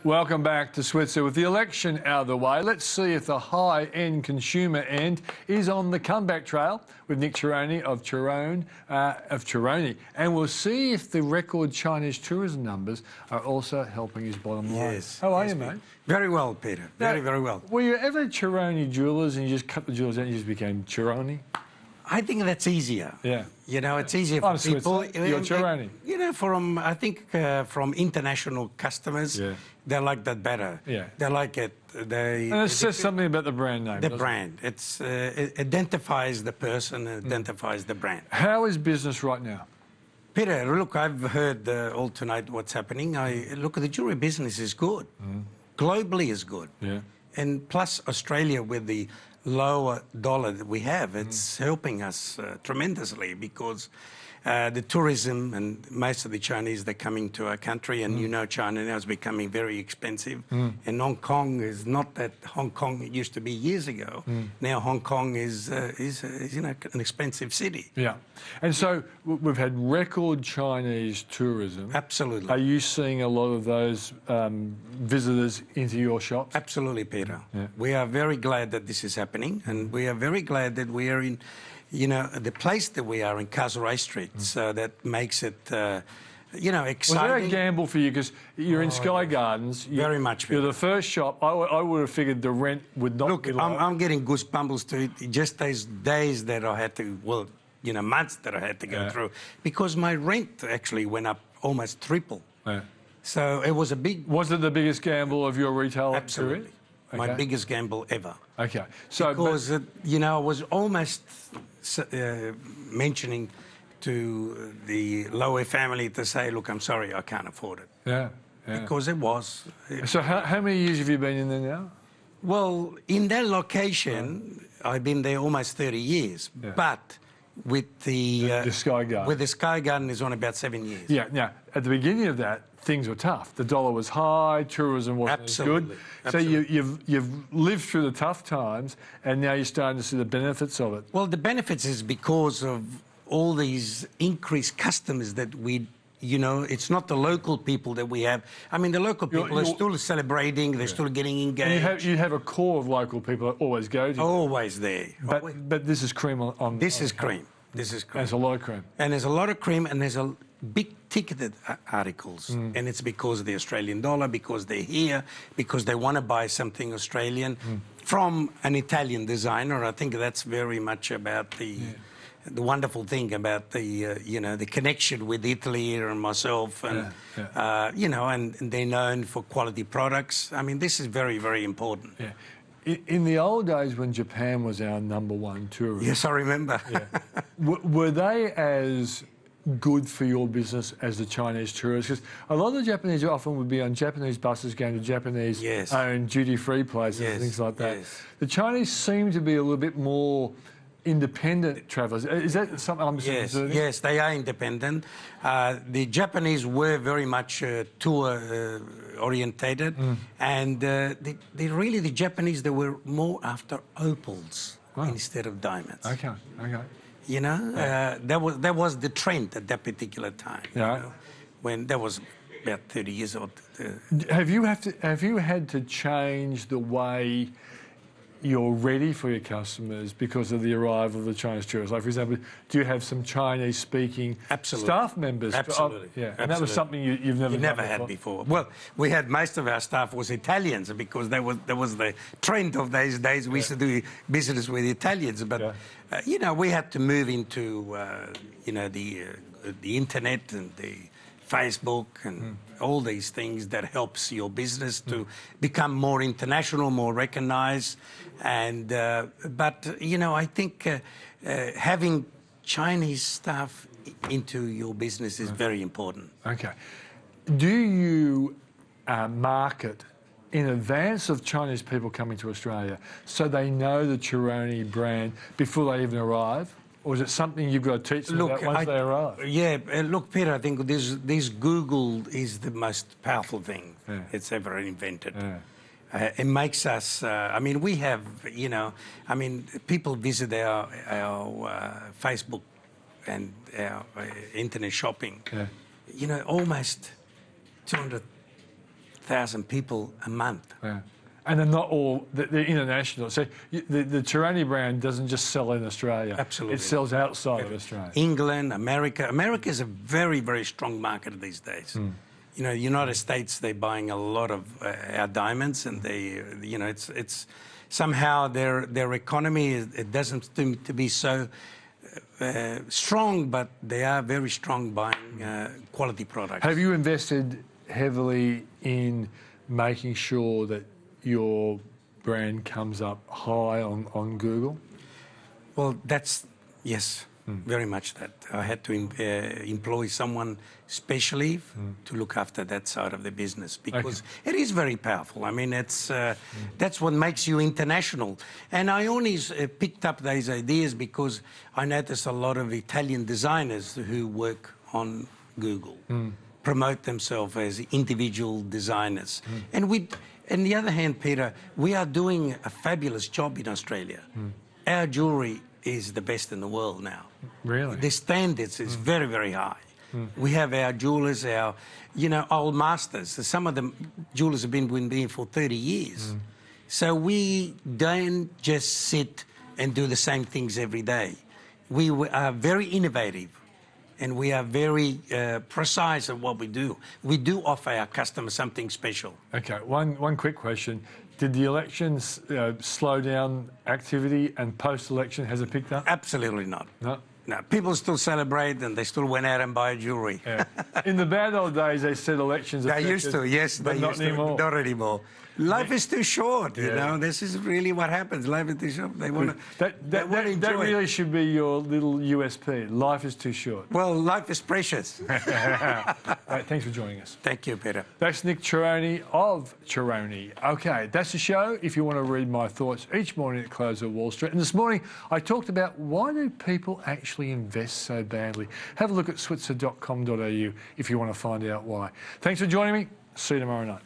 Welcome back to Switzer. With the election out of the way, let's see if the high-end consumer end is on the comeback trail with Nick Cerrone of Cerrone, and we'll see if the record Chinese tourism numbers are also helping his bottom line. Yes. How are you, mate? Very well, Peter. Very well. Were you ever Cerrone jewellers and you just cut the jewels out and you just became Cerrone? I think that's easier. Yeah. You know, it's easier for people. You're Cerrone. You know, from international customers, they like that better. Yeah. They like it. And it says something about the brand name. The brand. It identifies the person, identifies the brand. How is business right now? Peter, look, I've heard all tonight what's happening. Look, the jewelry business is good. Globally is good. Yeah. And plus Australia with the lower dollar that we have, it's helping us tremendously because the tourism and most of the Chinese, they're coming to our country, and you know China now is becoming very expensive. And Hong Kong is not that Hong Kong it used to be years ago. Now Hong Kong is you know, an expensive city. Yeah. And so we've had record Chinese tourism. Absolutely. Are you seeing a lot of those visitors into your shops? Absolutely, Peter. Yeah. We are very glad that this is happening, and we are very glad that we are in, you know, the place that we are in, Castlereagh Street. So that makes it, you know, exciting. Was that a gamble for you? Because you're in Sky Gardens. Very much. You're the first shop. I would have figured the rent would not be low. I'm getting goosebumps to it. Just those days that I had to, well, you know, months that I had to go through. Because my rent actually went up almost triple. Yeah. So it was a big... Was it the biggest gamble of your retail Absolutely. career? Okay. My biggest gamble ever. Okay. So, because, you know, I was almost mentioning to the lower family to say, look, I'm sorry, I can't afford it. Yeah. Because it was. So how many years have you been in there now? Well, in that location, I've been there almost 30 years. Yeah. But with the Sky Garden. With the Sky Garden is on about 7 years. Yeah. Now, at the beginning of that, things were tough. The dollar was high, tourism wasn't as good. Absolutely. So you've lived through the tough times, and now you're starting to see the benefits of it. Well, the benefits is because of all these increased customers that we, you know, it's not the local people that we have. I mean, the local people are still celebrating, they're still getting engaged. And you have a core of local people that always go to you. Always there. But this is cream on... This is cream. This is cream. There's a lot of cream. And there's a lot of cream, and there's a big ticketed articles. And it's because of the Australian dollar, because they're here, because they want to buy something Australian from an Italian designer. I think that's very much about the wonderful thing about the, you know, the connection with Italy and myself, and, you know, and they're known for quality products. I mean, this is very, very important. Yeah. In the old days when Japan was our #1 tourist... Yes, I remember. Were they as good for your business as the Chinese tourists? Because a lot of the Japanese often would be on Japanese buses going to Japanese-owned duty-free places and things like that. The Chinese seem to be a little bit more independent travellers. Is that something I'm observing? Yes, they are independent. The Japanese were very much tour orientated, and really the Japanese, they were more after opals instead of diamonds. Okay. You know, that was the trend at that particular time. Yeah. You know, when that was about 30 years old. Have you had to change the way you're ready for your customers because of the arrival of the Chinese tourists? Like, for example, do you have some Chinese-speaking staff members? Absolutely. And that was something you've never had before. Well, we had most of our staff was Italians because that was the trend of those days. We used to do business with Italians, but you know, we had to move into you know, the internet and the Facebook and all these things that helps your business to become more international, more recognized. And but you know, I think having Chinese staff into your business is very important. Okay. Do you market in advance of Chinese people coming to Australia so they know the Cerrone brand before they even arrive? Or is it something you've got to teach them about once they arrive? Yeah, look, Peter, I think this Google is the most powerful thing it's ever invented. It makes us, I mean, we have, you know, I mean, people visit our Facebook and our internet shopping, you know, almost 200 100,000 people a month. Yeah. And they're not all, they're international. So the Cerrone brand doesn't just sell in Australia. Absolutely. It sells outside of Australia. England, America. America is a very, very strong market these days. You know, the United States, they're buying a lot of our diamonds, and they, you know, it's somehow their economy, it doesn't seem to be so strong, but they are very strong buying quality products. Have you invested heavily in making sure that your brand comes up high on Google? Well, that's, yes, very much that. I had to employ someone specially to look after that side of the business, because it is very powerful. I mean, it's that's what makes you international. And I only picked up these ideas because I noticed a lot of Italian designers who work on Google promote themselves as individual designers. And on the other hand, Peter, we are doing a fabulous job in Australia. Our jewellery is the best in the world now. Really? The standards is very, very high. We have our jewellers, our, you know, old masters. Some of the jewellers have been with me for 30 years. So we don't just sit and do the same things every day. We are very innovative, and we are very precise at what we do. We do offer our customers something special. Okay, one quick question. Did the elections slow down activity, and post-election, has it picked up? Absolutely not. No? No, people still celebrate, and they still went out and buy jewellery. Yeah. In the bad old days, they said elections They affected, used to, yes. but not anymore. Not anymore. Life is too short, you know. This is really what happens. Life is too short. They want to That really should be your little USP. Life is too short. Well, life is precious. Right, thanks for joining us. Thank you, Peter. That's Nick Cerrone of Cerrone. Okay, that's the show. If you want to read my thoughts each morning at close of Wall Street. And this morning, I talked about why do people actually invest so badly. Have a look at switzer.com.au if you want to find out why. Thanks for joining me. See you tomorrow night.